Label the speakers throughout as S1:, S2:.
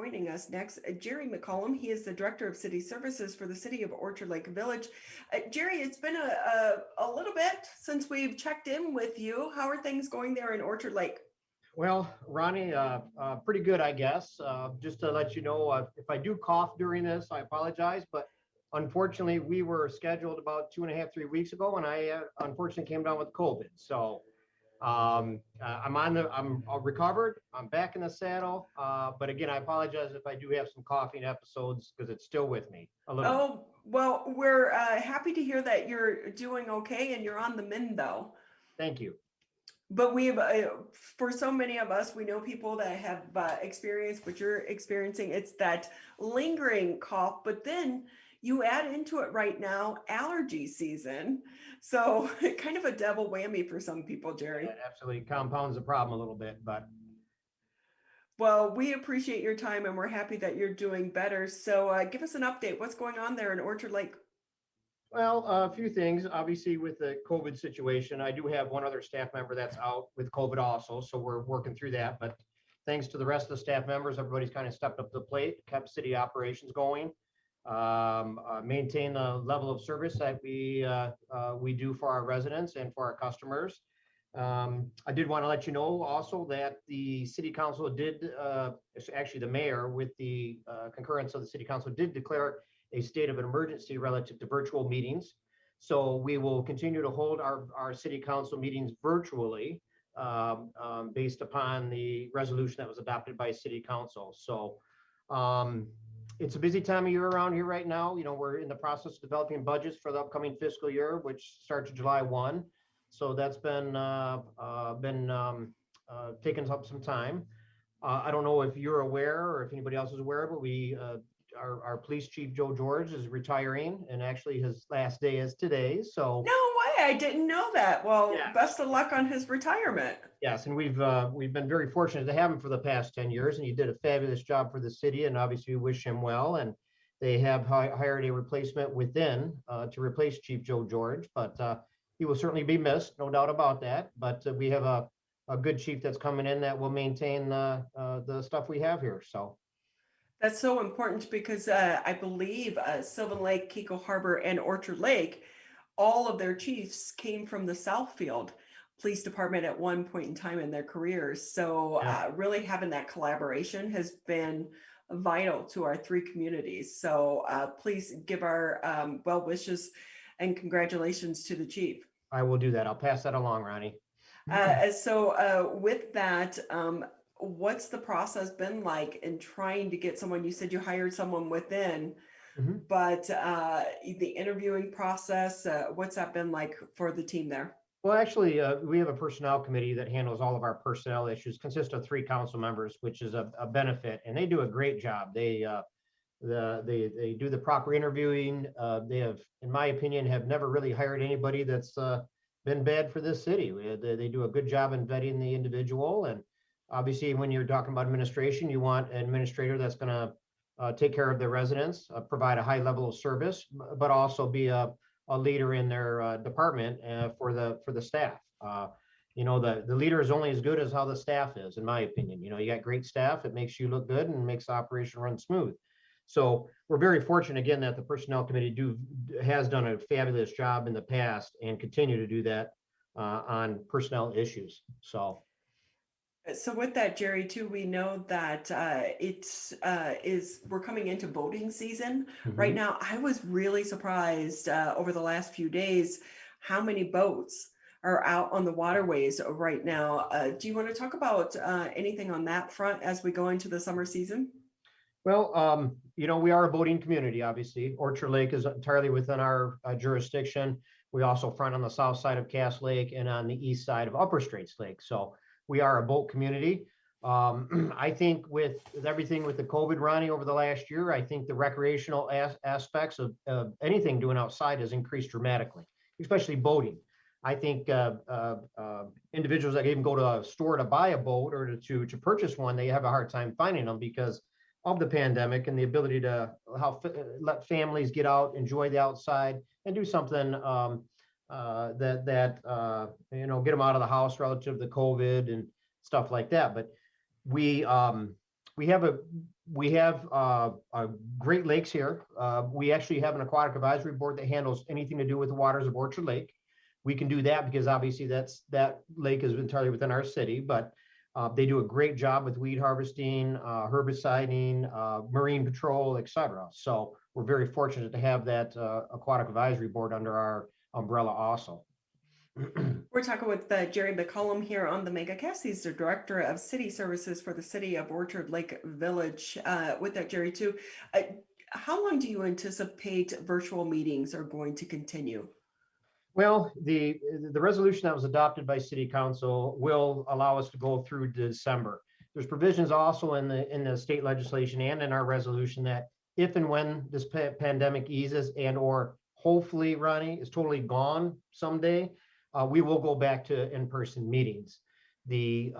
S1: joining us next, Gerry McCallum. He is the Director of City Services for the City of Orchard Lake Village. Gerry, it's been a little bit since we've checked in with you. How are things going there in Orchard Lake?
S2: Well, Ronnie, pretty good, I guess. Just to let you know, if I do cough during this, I apologize. But unfortunately, we were scheduled about 2.5, 3 weeks ago, and I unfortunately came down with COVID. So I'm recovered. I'm back in the saddle. But again, I apologize if I do have some coughing episodes because it's still with me a little bit.
S1: Oh, well, we're happy to hear that you're doing okay and you're on the mend, though.
S2: Thank you.
S1: But we've, for so many of us, we know people that have experienced what you're experiencing. It's that lingering cough, but then you add into it right now allergy season. So kind of a double whammy for some people, Gerry.
S2: That absolutely compounds the problem a little bit, but.
S1: Well, we appreciate your time and we're happy that you're doing better. So give us an update. What's going on there in Orchard Lake?
S2: Well, a few things. Obviously, with the COVID situation, I do have one other staff member that's out with COVID also, so we're working through that. But thanks to the rest of the staff members, everybody's kind of stepped up to the plate, kept city operations going, maintain the level of service that we do for our residents and for our customers. I did want to let you know also that the city council did, actually the mayor with the concurrence of the city council did declare a state of an emergency relative to virtual meetings. So we will continue to hold our city council meetings virtually based upon the resolution that was adopted by city council. So it's a busy time of year around here right now. You know, we're in the process of developing budgets for the upcoming fiscal year, which starts July 1. So that's been taking up some time. I don't know if you're aware or if anybody else is aware, but our police chief, Joe George, is retiring, and actually his last day is today. So
S1: no way, I didn't know that. Well,
S2: yeah.
S1: Best of luck on his retirement.
S2: Yes, and we've been very fortunate to have him for the past 10 years, and he did a fabulous job for the city, and obviously we wish him well. And they have hired a replacement within to replace Chief Joe George, but he will certainly be missed, no doubt about that. But we have a good chief that's coming in that will maintain the stuff we have here. So.
S1: That's so important because I believe Sylvan Lake, Keiko Harbor, and Orchard Lake, all of their chiefs came from the Southfield Police Department at one point in time in their careers. So really having that collaboration has been vital to our three communities. So please give our well wishes and congratulations to the chief.
S2: I will do that. I'll pass that along, Ronnie.
S1: So with that, what's the process been like in trying to get someone? You said you hired someone within, but the interviewing process, what's that been like for the team there?
S2: Well, actually, we have a personnel committee that handles all of our personnel issues, consists of 3 council members, which is a benefit, and they do a great job. They do the proper interviewing. They have, in my opinion, have never really hired anybody that's been bad for this city. They do a good job in vetting the individual. And obviously, when you're talking about administration, you want an administrator that's going to take care of their residents, provide a high level of service, but also be a leader in their department for the staff. You know, the leader is only as good as how the staff is, in my opinion. You know, you got great staff, it makes you look good and makes the operation run smooth. So we're very fortunate, again, that the personnel committee has done a fabulous job in the past and continue to do that on personnel issues. So
S1: with that, Gerry, too, we know that we're coming into voting season right now. I was really surprised over the last few days how many boats are out on the waterways right now. Do you want to talk about anything on that front as we go into the summer season?
S2: Well, you know, we are a boating community, obviously. Orchard Lake is entirely within our jurisdiction. We also front on the south side of Cass Lake and on the east side of Upper Straits Lake. So we are a boat community. I think with everything with the COVID, Ronnie, over the last year, I think the recreational aspects of anything doing outside has increased dramatically, especially boating. I think individuals that even go to a store to buy a boat or to purchase one, they have a hard time finding them because of the pandemic and the ability to let families get out, enjoy the outside, and do something that you know, get them out of the house relative to COVID and stuff like that. But we have a We have Great Lakes here. We actually have an aquatic advisory board that handles anything to do with the waters of Orchard Lake. We can do that because obviously that lake is entirely within our city, but they do a great job with weed harvesting, herbiciding, marine patrol, etc. So we're very fortunate to have that aquatic advisory board under our umbrella also.
S1: We're talking with Gerry McCallum here on the MegaCast. He's the Director of City Services for the City of Orchard Lake Village. With that, Gerry, too, how long do you anticipate virtual meetings are going to continue?
S2: Well, the resolution that was adopted by City Council will allow us to go through December. There's provisions also in the state legislation and in our resolution that if and when this pandemic eases and or hopefully, Ronnie, is totally gone someday, we will go back to in-person meetings. The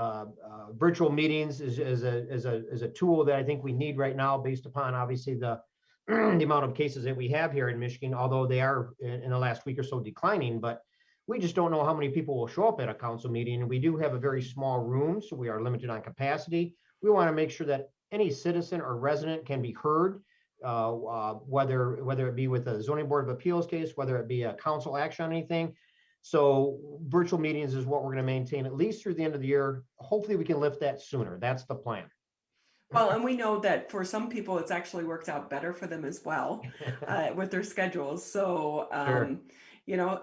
S2: virtual meetings is a tool that I think we need right now based upon obviously the amount of cases that we have here in Michigan, although they are in the last week or so declining, but we just don't know how many people will show up at a council meeting. And we do have a very small room, so we are limited on capacity. We want to make sure that any citizen or resident can be heard, whether it be with a zoning board of appeals case, whether it be a council action on anything. So virtual meetings is what we're going to maintain at least through the end of the year. Hopefully we can lift that sooner. That's the plan.
S1: Well, and we know that for some people, it's actually worked out better for them as well with their schedules. So,
S2: Sure.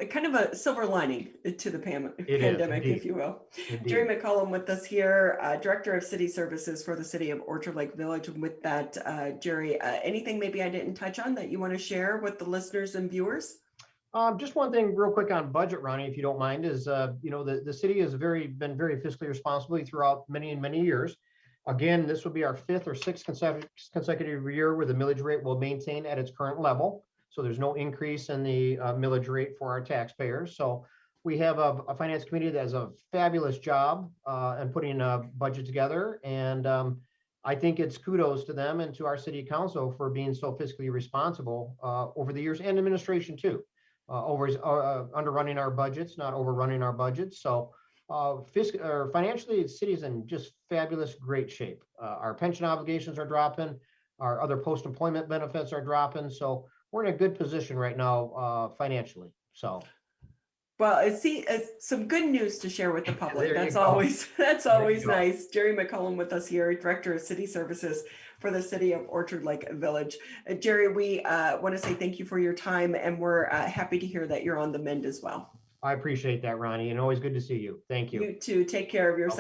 S1: kind of a silver lining to the pandemic, if you will.
S2: Indeed.
S1: Gerry McCallum with us here, Director of City Services for the City of Orchard Lake Village. And with that, Gerry, anything maybe I didn't touch on that you want to share with the listeners and viewers?
S2: Just one thing real quick on budget, Ronnie, if you don't mind, is, the city has been very fiscally responsible throughout many years. Again, this will be our 5th or 6th consecutive year where the millage rate will maintain at its current level. So there's no increase in the millage rate for our taxpayers. So we have a finance committee that does a fabulous job in putting a budget together. And I think it's kudos to them and to our city council for being so fiscally responsible over the years, and administration too. Always underrunning our budgets, not overrunning our budgets. So financially, the city is in just fabulous, great shape. Our pension obligations are dropping. Our other post-employment benefits are dropping. So we're in a good position right now financially. So.
S1: Well, I see some good news to share with the public.
S2: That's
S1: always nice. Gerry McCallum with us here, Director of City Services for the City of Orchard Lake Village. Gerry, we want to say thank you for your time, and we're happy to hear that you're on the mend as well.
S2: I appreciate that, Ronnie, and always good to see you. Thank you.
S1: You too. Take care of yourself.